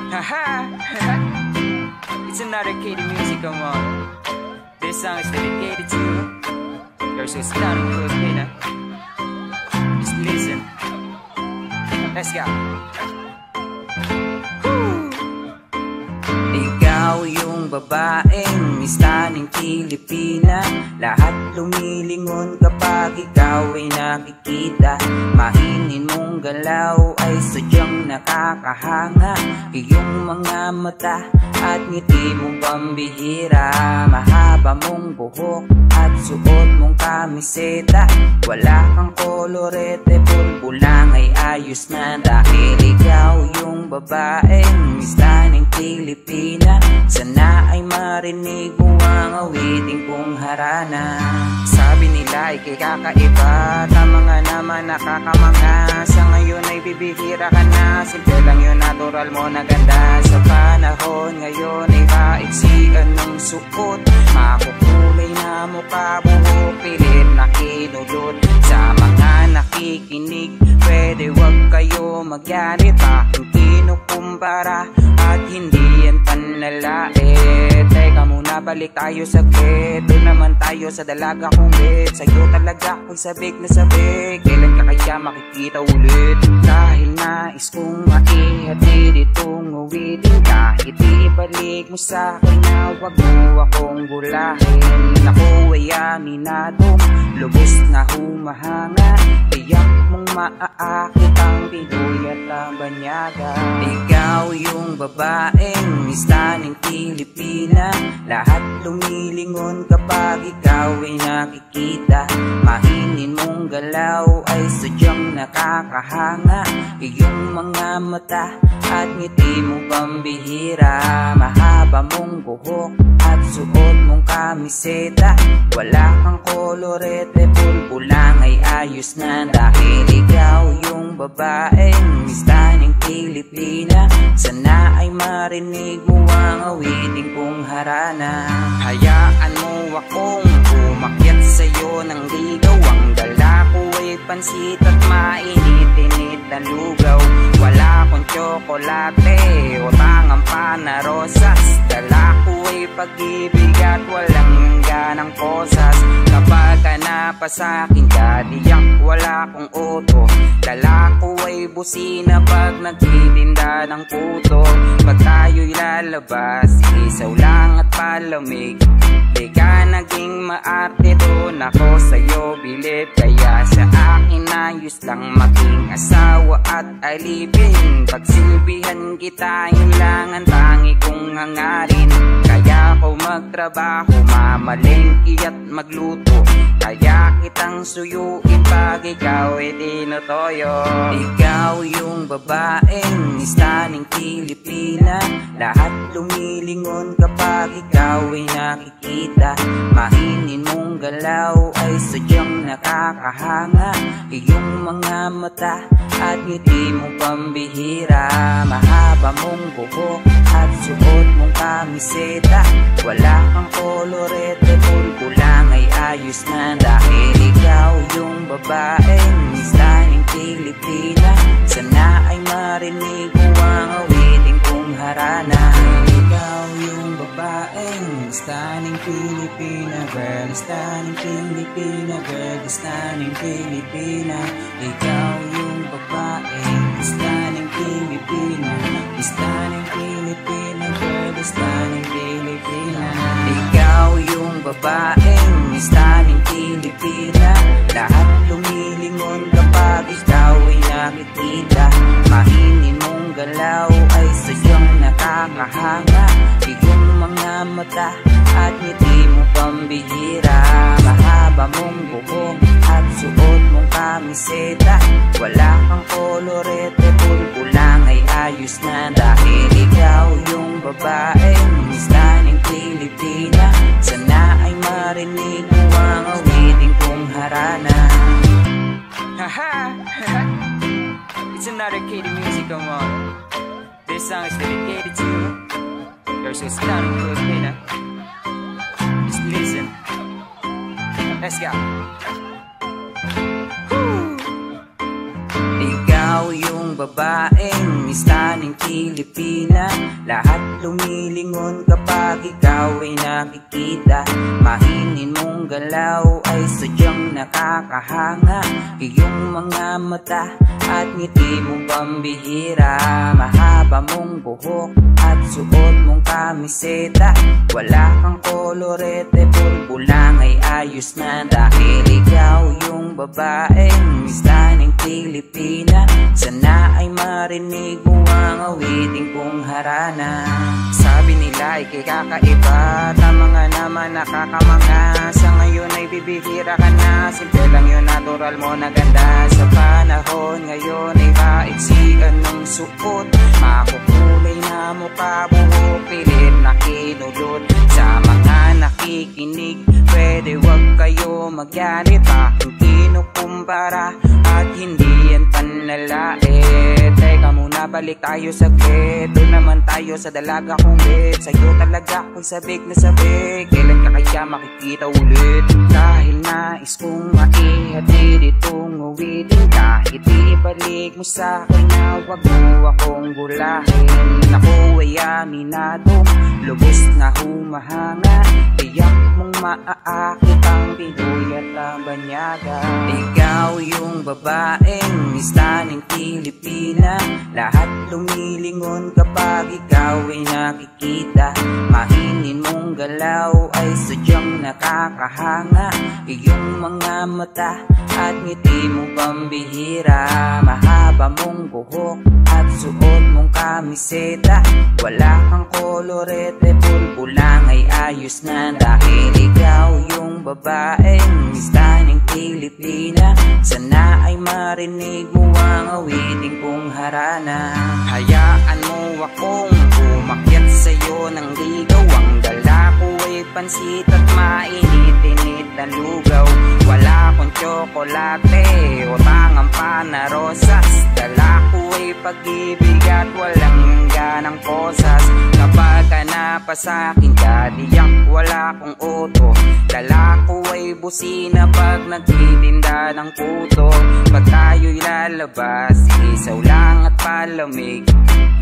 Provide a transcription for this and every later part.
Haha. It's another Katy music, come on. This song is dedicated to you. You're so stunning, Filipina. Just listen. Let's go. Ikaw yung babaeng mistaning Pilipina. Lahat lumilingon kapag ikaw ay nakikita. Mahinin mong galaw ay sadyang nakakahanga. Iyong mga mata at ngiti mong pambihira. Mahaba mong buhok at suot mong kamiseta. Wala kang kolorete, pulbo lang ay ayos na. Dahil ikaw yung babaeng mistaning Pilipina. Sana ay marinig mo ang awiting kong harana. Sabi nila ika'y kakaiba, tama nga naman nakakamanga. Sa ngayon ay bibihira ka na, simple lang yun, natural mo na ganda. Sa panahon ngayon ay kaigsian ng suot. Makukulay na mukha, buhok, pilit na kinulot. Sa mga nakikinig, pwede wag kayo magyarit. Aking kinukumpara at hindi yan panlalait. Teka muna, balik tayo saglit. Doon naman tayo sa dalaga kong bit. Sa'yo talaga ako'y sabik na sabik. Kailan ka kaya makikita ulit? Dahil nais kong maihatid itong uwitin. Kahit ibalik mo sa'kin na wag mo akong gulahin. Ako ay aminadong lubos na humahanga. Tiyak mong maaakit ang Pinoy at ang banyaga. Ikaw yung babaeng mistaning Pilipina. Lahat lumilingon kapag ikaw ay nakikita. Mahinin mong galaw ay sadyang nakakahanga. Iyong mga mata at ngiti mong pambihira. Mahaba mong buhok at suot mong kamiseta. Wala kang kolorete, pulbo lang ay ayos na. Dahil ikaw yung babaeng mistaning Pilipina. Sana ay marinig mo ang awiting kong harana. Hayaan mo akong umakyat sa'yo ng ligaw. Ang dala ko ay pansit at mainit-init na lugaw. Wala akong tsokolate o tangang pana rosas. Dala ko ay pag-ibig at walang hangganang posas. Kapag ka napasakin ka, diyak wala kong uto. Dala ko ay busina pag nagtitinda ng puto. Pag tayo'y lalabas, isaw lang at palamig. Di ka naging maarte, doon ako sa'yo bilib. Kaya sa akin ayos lang maging asawa at alipin. Pagsilbihan kita, yun lang ang tangi kong hangarin. Kaya ako magtrabaho, mamalengke at magluto. Kaya kitang suyuin pag ikaw ay tinutoyo. Ikaw yung babaeng mistaning Pilipina. Lahat lumilingon kapag ikaw ay nakikita. Mahinin mong galaw ay sadyang nakakahanga. Iyong mga mata at ngiti mong pambihira. Mahaba mong buhok at suot mong kamiseta. Wala kang kolorete, pulbo lang ay ayos na. Dahil ikaw yung babaeng mistaning Pilipina. Sana ay marinig mo ang awiting kong harana. Ikaw yung babaeng mistaning Pilipina. Girl, mistaning Pilipina. Girl, mistaning Pilipina. Ikaw yung babaeng mistaning Pilipina. Mistaning Pilipina. Girl, mistaning Pilipina. Ikaw yung babaeng mistaning Pilipina. Lahat lumilingon kapag ikaw ay nakikita. Mahinin mong galaw ay sadyang nakakahanga. Iyong mga mata at ngiti mong pambihira. Mahaba mong buhok at suot mong kamiseta. Wala kang kolorete, pulbo lang ay ayos na. Dahil ikaw yung babaeng mistaning Pilipina. Sana ay marinig mo ang awiting kong harana. Haha. It's another Katy music, come on. This song is dedicated to you. You're so stunning, Filipina. Just listen. Let's go. Ikaw Ikaw yung babaeng mistaning Pilipina, lahat lumilingon kapag ikaw ay nakikita. Mahinin mong galaw ay sadyang nakakahanga, iyong mga mata at ngiti mong pambihira. Mahaba mong buhok at suot mong kamiseta, wala kang kolorete, pulbo lang ay ayos na. Dahil ikaw yung babaeng mistaning Pilipina, sana ay marinig mo ang awiting kong harana. Sabi nila ika'y kakaiba, tama nga naman nakakamanga. Sa ngayon ay bibihira ka na, simple lang yun, natural mo na ganda. Sa panahon ngayon ay maiksian ng suot, makukulay na mukha, buhok, pilit na kinulot. Sa mga nakikinig, pwede wag kayo magalit, aking kinukumpara at hindi yan panlalait. Teka muna, balik tayo saglit, doon naman tayo sa dalaga kong lit. Sa'yo talaga ako'y sabik na sabik, kailan ka kaya makikita ulit? Dahil nais kong maihatid itong uwitin, kahit ibalik mo sa'kin na wag mo akong gulahin. Ako ay aminadong lubos na humahanga, tiyak mong maaakit ang Pinoy at ang banyaga. Ikaw yung babaeng mistaning Pilipina, lahat lumilingon kapag ikaw ay nakikita. Mahinin mong galaw ay sadyang nakakahanga, iyong mga mata at ngiti mong pambihira. Mahaba mong buhok at suot mong kamiseta, wala kang kolorete, pulbo lang ay ayos na. Dahil ikaw yung babaeng mistaning Pilipina, sana ay marinig mo ang awiting kong harana. Hayaan mo akong umakyat sa'yo ng ligaw, ang dala ko ay pansit at mainit-init na lugaw. Wala akong tsokolate o tangang pana rosas, dala ko ay pag-ibig at walang ganang posas. Kapag ka napasakin ka, diyak wala kong uto, dala ko ay busina pag nagtitinda ng puto. Pag tayo'y lalabas, isaw lang at palamig,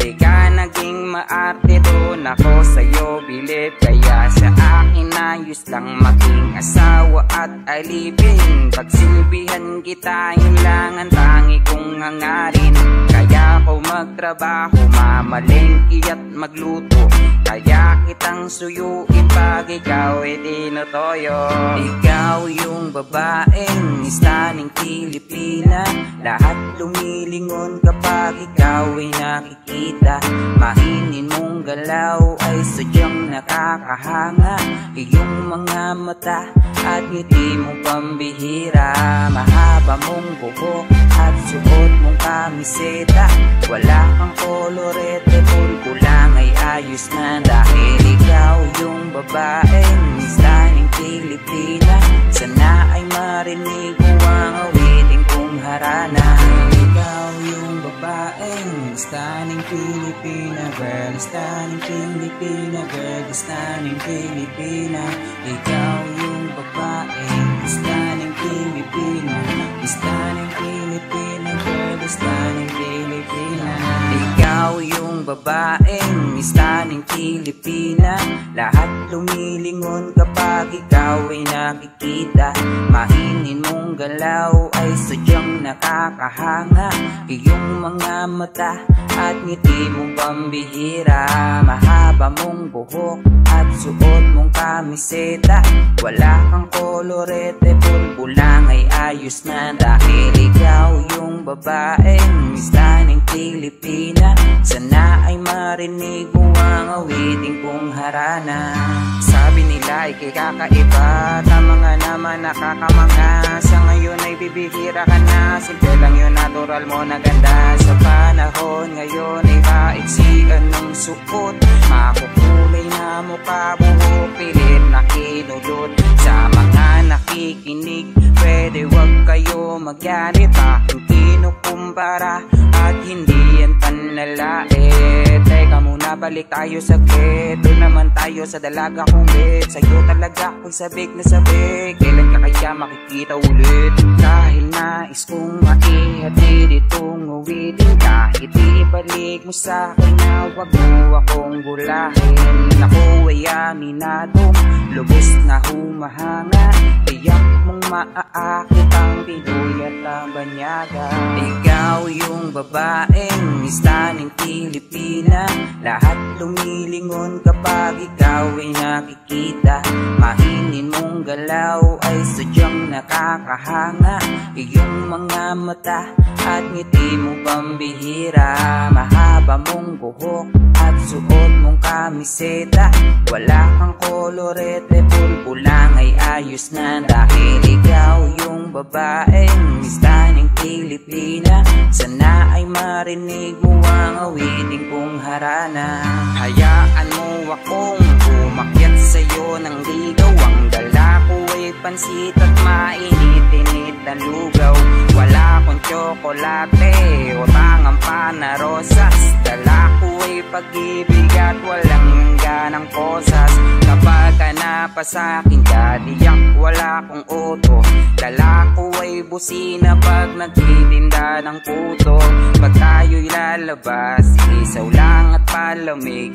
di ka naging maarte, doon ako sa'yo bilib. Kaya sa akin ayos lang maging asawa at alipin, pagsilbihan kita yun lang ang tangi kong hangarin. Kaya ako magtrabaho, mamalengke at magluto, kaya kitang suyuin pag ikaw ay tinutoyo. Ikaw yung babaeng mistaning Pilipina, lahat lumilingon kapag ikaw ay nakikita. Mahinin mong galaw ay sadyang nakakahanga, iyong mga mata at ngiti mong pambihira. Mahaba mong buhok at suot mong kamiseta, wala kang kolorete, pulbo lang ay ayos na. Dahil ikaw yung babaeng mistaning Pilipina, sana ay marinig mo ang awiting kong harana. Ikaw yung babaeng mistaning Pilipina, girl, mistaning Pilipina, girl, mistaning Pilipina. Ikaw yung babaeng mistaning Pilipina, mistaning Pilipina, girl, mistaning Pilipina. Ikaw yung babaeng mistaning Pilipina, lahat lumilingon kapag ikaw ay nakikita. Mahinin mong galaw ay sadyang nakakahanga, iyong mga mata at ngiti mong pambihira. Mahaba mong buhok at suot mong kamiseta, wala kang kolorete, pulbo lang ay ayos na. Dahil ikaw yung babaeng mistaning Pilipina, sana ay marinig mo ang awiting kong harana. Sabi nila ika'y kakaiba, tama nga naman nakakamanga. Sa ngayon ay bibihira ka na, simple lang yun, natural mo na ganda. Sa panahon ngayon ay maiksian ng suot, makukulay na mukha, buhok, pilit na kinulot. Sa mga nakikinig, pwede wag kayo magalit, aking kinukumpara at hindi yan panlalait. Teka muna, Bumabalik tayo saglit, doon naman tayo sa dalaga kong bed. Sa'yo talaga ako'y sabik na sabik, kailan ka kaya makikita ulit? Dahil nais kong maihatid itong uwitin, kahit ibalik mo sa'kin na wag mo akong gulahin. Ako ay aminadong lubos na humahanga, tiyak mong maaakit ang Pinoy at ang banyaga. Ikaw yung babaeng istaning Pilipina, lahat lumilingon kapag ikaw ay nakikita. Mahinin mong galaw ay sadyang nakakahanga, iyong mga mata at ngiti mo pambihira. Mahaba mong buhok at suot mong kamiseta, wala kang kolorete, pulpo lang ay ayos na. Dahil ikaw yung babaeng istaning Pilipina, sana ay marinig mo ang awiting kong harana. Hayaan mo akong umakyat sa'yo ng ligaw, ang dala ko ay pansit at mainit-init na lugaw. Wala akong tsokolate o tangang panarosas, dala ko ay pag-ibig at walang ganang posas. Kapag ka napasakin ka, diyak wala kong uto, dala ko ay busina pag nagtitinda ng puto. Pag tayo'y lalabas, isaw lang at palamig,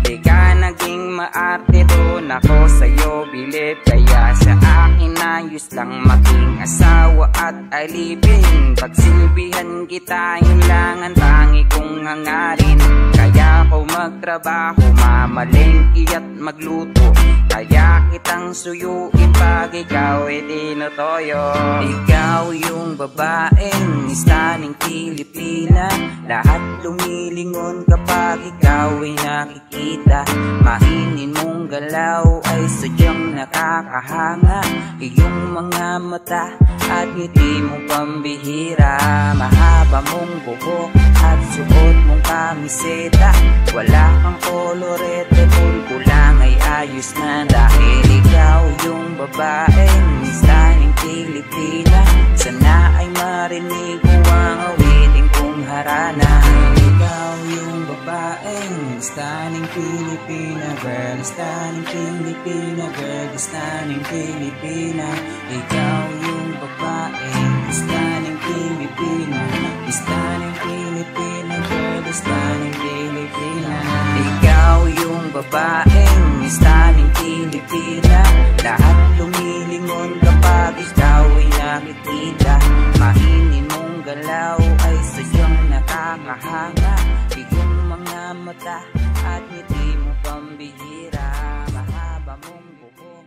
di ka naging maarte, doon ako sa'yo bilib. Kaya sa akin ayos lang maging asawa at alipin, pagsilbihan kita yun lang ang tangi kong hangarin. Kaya ako magtrabaho, mamalengke at magluto, kaya kitang suyuin pag ikaw ay tinutoyo. Ikaw yung babaeng istaning Pilipina, lahat lumilingon kapag ikaw ay nakikita. Mahinin mong galaw ay sadyang nakakahanga, iyong mga mata at ngiti mo pambihira. Mahaba mong buhok at suot mong kamiseta, wala kang kolorete, pulpo lang ay ayos na. Dahil ikaw yung babaeng istaning Pilipina, sana ay marinig mo ang awiting kong harana. Ikaw yung babaeng istaning Pilipina, girl, istaning Pilipina, girl, istaning Pilipina. Ikaw yung babaeng istaning Pilipina, istaning Pilipina, girl, istaning Pilipina. Ikaw yung babaeng istaning Pilipina, lahat lumilingon kapag ikaw ay nakikita. Mahinin mong galaw ay sadyang nakakahanga, iyong mga mata at ngiti mo pambihira. Mahaba mong buhok